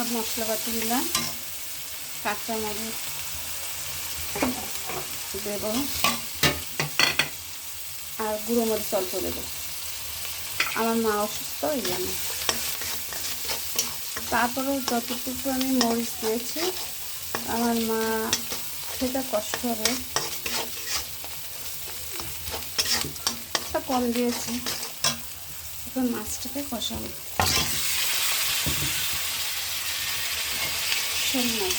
সব মশলাপাতি দিলাম, কাঁচামরিচ দেব আর গুঁড়ো মরিচ অল্প দেবো। আমার মা অসুস্থ এই জন্য। তারপরেও যতটুকু আমি মরিচ দিয়েছি, আমার মা খেতে কষ্ট হবে, কম দিয়েছি। এখন মাছটাকে কষাবো। শোল মাছ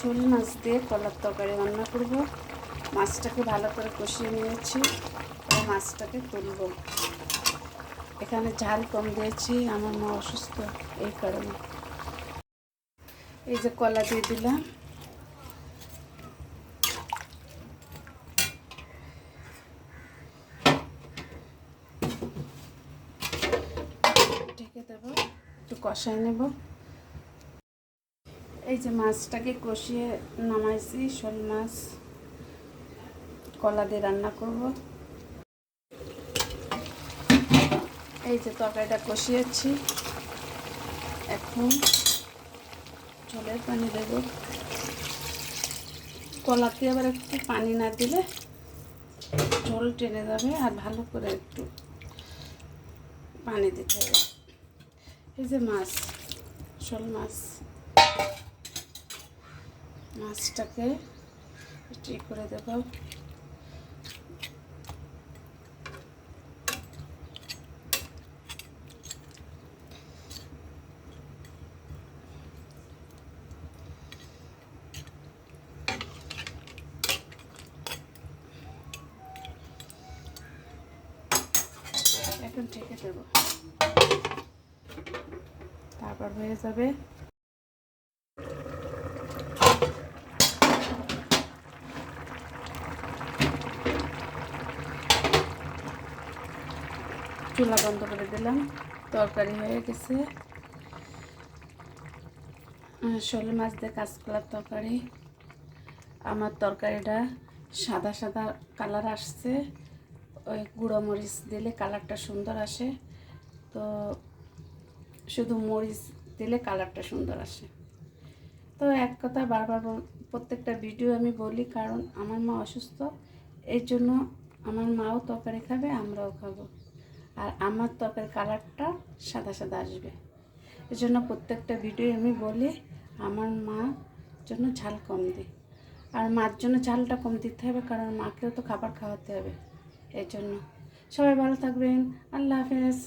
শোল মাছ দিয়ে কলার তরকারি রান্না করব। মাছটাকে ভালো করে কষিয়ে নিয়েছি, আর মাছটাকে তুলব। এখানে ঝাল কম দিয়েছি, আমার মা অসুস্থ এই কারণে। এই যে কলা দিয়ে দিলাম, ঢেকে দেব, একটু কষাই নেব। এই যে মাছটাকে কষিয়ে নামাইছি, শোল মাছ কলা দিয়ে রান্না করব। এই যে তরকারিটা কষিয়েছি, এখন ঝোলের পানি দেব। কলাতে আবার একটু পানি না দিলে ঝোল টেনে যাবে, আর ভালো করে একটু পানি দিতে হবে। এই যে মাছ, শোল মাছ, মাছটাকে একটু করে দেব। এখন ঢেকে দেব, তারপর হয়ে যাবে। চুলা বন্ধ করে দিলাম, তরকারি হয়ে গেছে। শোল মাছ দিয়ে কাঁচকলার তরকারি। আমার তরকারিটা সাদা সাদা কালার আসছে, ওই গুঁড়ো মরিচ দিলে কালারটা সুন্দর আসে। তো শুধু মরিচ দিলে কালারটা সুন্দর আসে। তো এক কথা বারবার প্রত্যেকটা ভিডিও আমি বলি, কারণ আমার মা অসুস্থ, এই জন্য আমার মাও তরকারি খাবে, আমরাও খাবো, আর আমার তরকারি কালারটা সাদা সাদা আসবে। এই জন্য প্রত্যেকটা ভিডিও আমি বলি আমার মা জন্য ঝাল কম দিই, আর মার জন্য ঝালটা কম দিতে হবে, কারণ মাকেও তো খাবার খাওয়াতে হবে। এই জন্য সবাই ভালো থাকবেন। আল্লাহ হাফেজ।